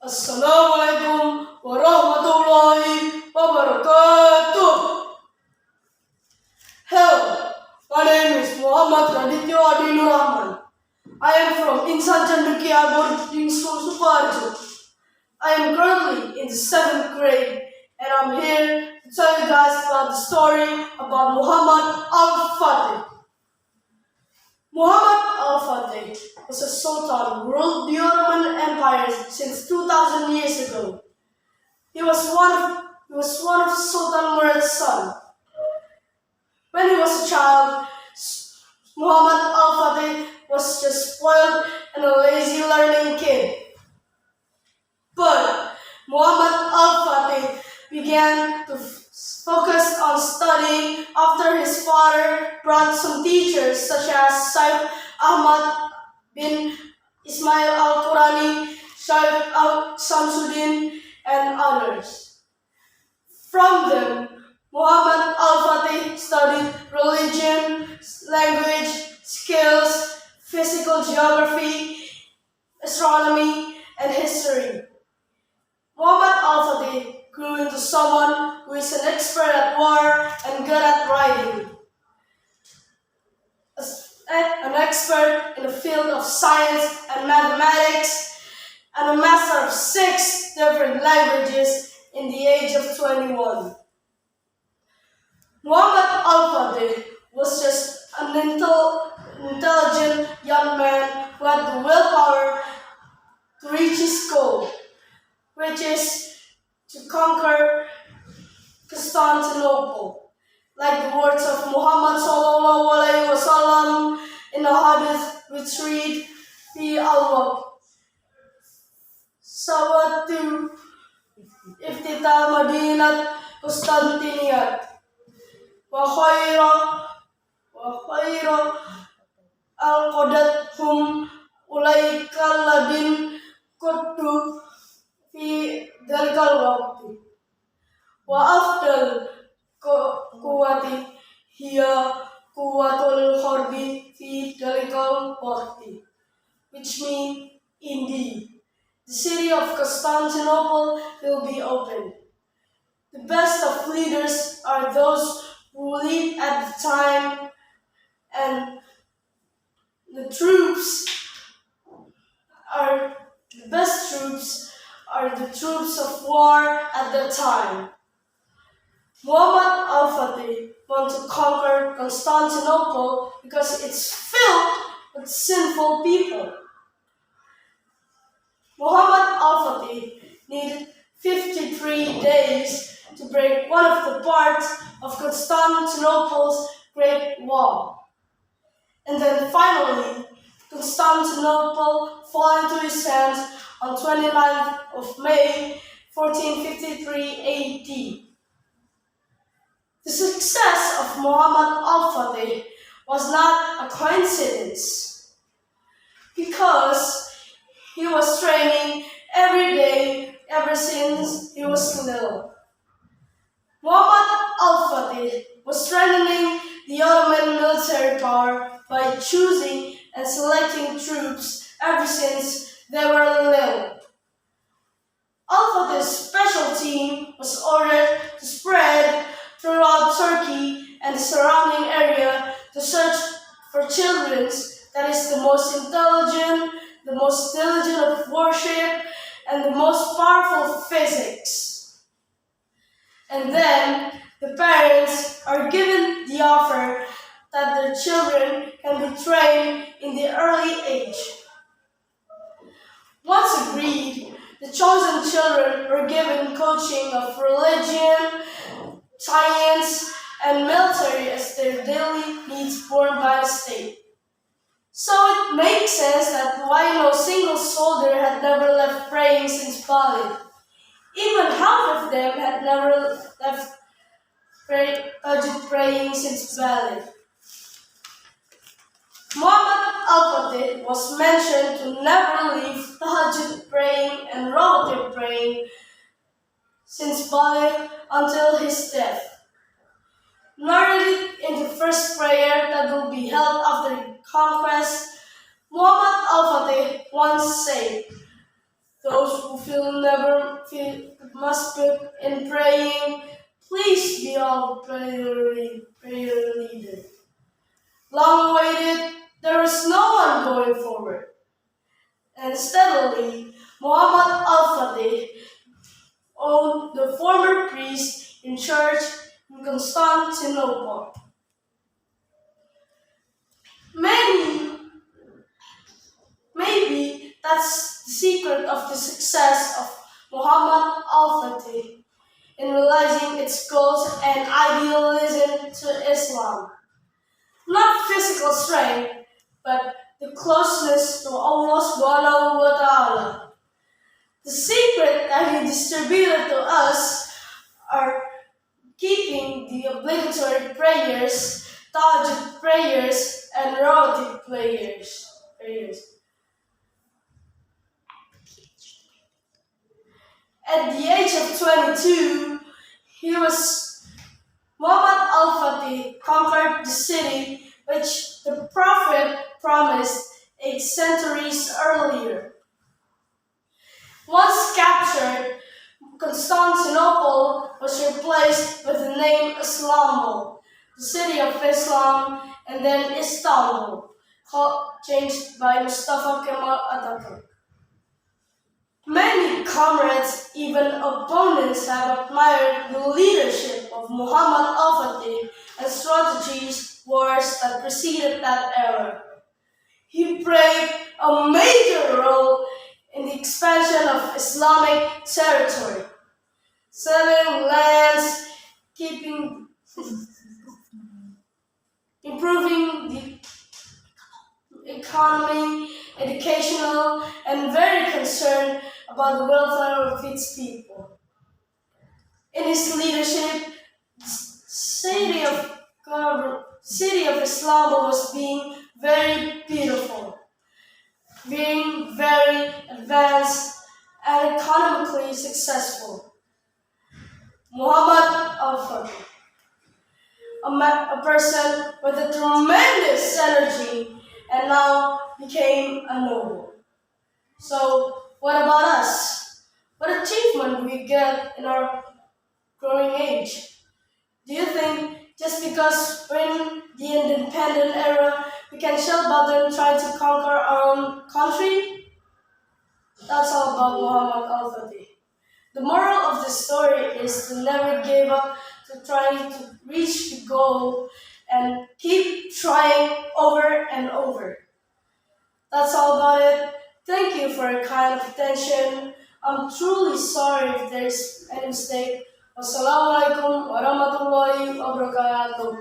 Assalamualaikum warahmatullahi wabarakatuh. Hello, my name is Muhammad RADITYO NURAHMAN. I am from INSAN CENDEKIA boarding school SUKOHARJO. I am currently in the 7th grade and I'm here to tell you guys about the story about Muhammad al-Fatih. Muhammad al-Fatih was a sultan who ruled the Ottoman Empire since 2000 years ago. He was one of Sultan Murad's sons. When he was a child, Muhammad al-Fatih was just spoiled and a lazy learning kid. But Muhammad al-Fatih began to focus on studying after his father brought some teachers such as Syed Ahmad bin Ismail al-Qurani, Syed al-Samsuddin, and others. From them, Muhammad al-Fatih studied religion, language, skills, physical geography, astronomy, and history. Muhammad al-Fatih grew into someone who is an expert at war and good at writing. An expert in the field of science and mathematics, and a master of 6 different languages in the age of 21. Muhammad al-Fatih was just an intelligent young man who had the willpower to reach his goal, which is to conquer Constantinople. Like the words of Muhammad sallallahu alaihi wasallam in the hadith which read, Fi al-Waqt Sawatu Iftita Madinat Constantiniyat wa khayra al-qadathum ulaikal ladin qaddu fi dalikal waqti wa afdal quwwati hiya quwwatul harbi fi dalikal waqti, which means, indeed, the city of Constantinople will be opened. The best of leaders are those who lead at the time, and the best troops are the troops of war at the time. Muhammad al-Fatih wanted to conquer Constantinople because it's filled with sinful people. Muhammad al-Fatih needed 53 days to break one of the parts of Constantinople's Great Wall. And then finally, Constantinople fell into his hands on 29th of May, 1453 AD. The success of Muhammad al-Fatih was not a coincidence, because he was training every day ever since he was little. Muhammad al-Fatih was strengthening the Ottoman military power by choosing and selecting troops ever since they were little. Al-Fatih's special team was ordered to spread throughout Turkey and the surrounding area to search for children that is the most intelligent, the most diligent of worship, and the most powerful physics. And then the parents are given the offer that their children can be trained in the early age. Once agreed, the chosen children were given coaching of religion, science, and military as their daily needs borne by the state. So it makes sense that why no single soldier had never left praying since Bali. Even half of them had never left praying since Bali. Muhammad al-Fatih was mentioned to never leave tahajjud praying and rawatib praying since Bali until his death. Narrated in the first prayer that will be held after conquest, Muhammad al-Fatih Al-Fatih once said, "Those who must be in praying, please be our prayer leader." Long waited, there was no one going forward. And steadily, Muhammad Al-Fatih owned the former priest in church in Constantinople. Maybe that's the secret of the success of Muhammad Al-Fatih in realizing its goals and idealism to Islam. Not physical strength, but the closeness to Allah subhanahu wa ta'ala. The secret that He distributed to us are keeping the obligatory prayers, tahajjud prayers, and rawatib prayers. At the age of 22, Muhammad Al-Fatih conquered the city which the Prophet promised 8 centuries earlier. Once captured, Constantinople was replaced with the name Istanbul, the city of Islam, and then Istanbul, changed by Mustafa Kemal Atatürk. Many comrades, even opponents, have admired the leadership of Muhammad Al-Fatih and strategies wars that preceded that era. He played a major role in the expansion of Islamic territory, selling lands, improving the economy, educational, and very concerned about the welfare of its people. In his leadership, the city of Islam was being very beautiful, being very advanced and economically successful. Muhammad Al-Fatih, a person with a tremendous energy, and now became a noble. So, what about us? What achievement do we get in our growing age? Do you think just because we're in the independent era, we can shell button trying to conquer our own country? That's all about Muhammad Al-Fatih. The moral of the story is to never give up, to try to reach the goal and keep trying over and over. That's all about it. Thank you for your kind attention. I'm truly sorry if there's any mistake. Wassalamualaikum warahmatullahi wabarakatuh.